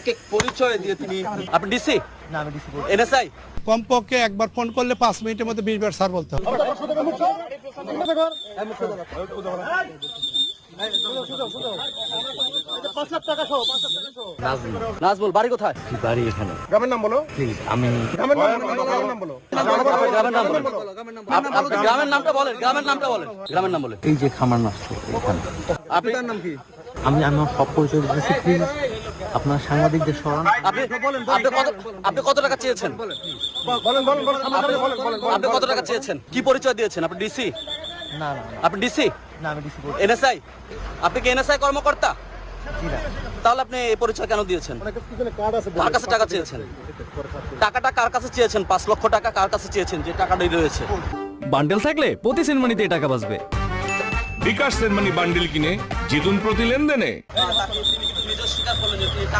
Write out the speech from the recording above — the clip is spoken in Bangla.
এক এক পরিচয় দিয়ে তিনি আপনি ডিসি না আমি ডিসি এনএসআই কমপক্ষে একবার ফোন করলে 5 মিনিটের মধ্যে 20 বার স্যার বলতে হবে। নাজমুল বাড়ি কোথায়? বাড়ি এখানে গ্রামের নাম বলো প্লিজ আমি গ্রামের নাম বলো গ্রামের নাম বলেন। আপনি গ্রামের নামটা বলেন, গ্রামের নামটা বলেন, গ্রামের নাম বলেন। এই যে খামার নষ্ট এখানে আপনি নাম কি? আমি আমার সব পরিচয় দিতেছি প্লিজ আপনার সাংবাদিকদের সরান। আপনি কত টাকা চেয়েছেন? আপনি কত টাকা চেয়েছেন? কি পরিচয় দিয়েছেন? আপনি ডিসি? না না আপনি ডিসি না আমি ডিসি এনএসআই? আপনি কি এনএসআই কর্মকর্তা? তাহলে আপনি এই পরিচয় কেন দিয়েছেন? কার কাছে টাকা চেয়েছেন? টাকাটা কার কাছে চেয়েছেন? 5 লক্ষ টাকা কার কাছে চেয়েছেন যে টাকাটাই রয়েছে? বান্ডেল থাকলে প্রতি সেনমানিতে টাকা বাঁচবে। বিকাশ সেনমানি বান্ডিল কিনে জিতুন প্রতি লেনদেনে। নিজে স্বীকার করলেন যে তিনি টাকা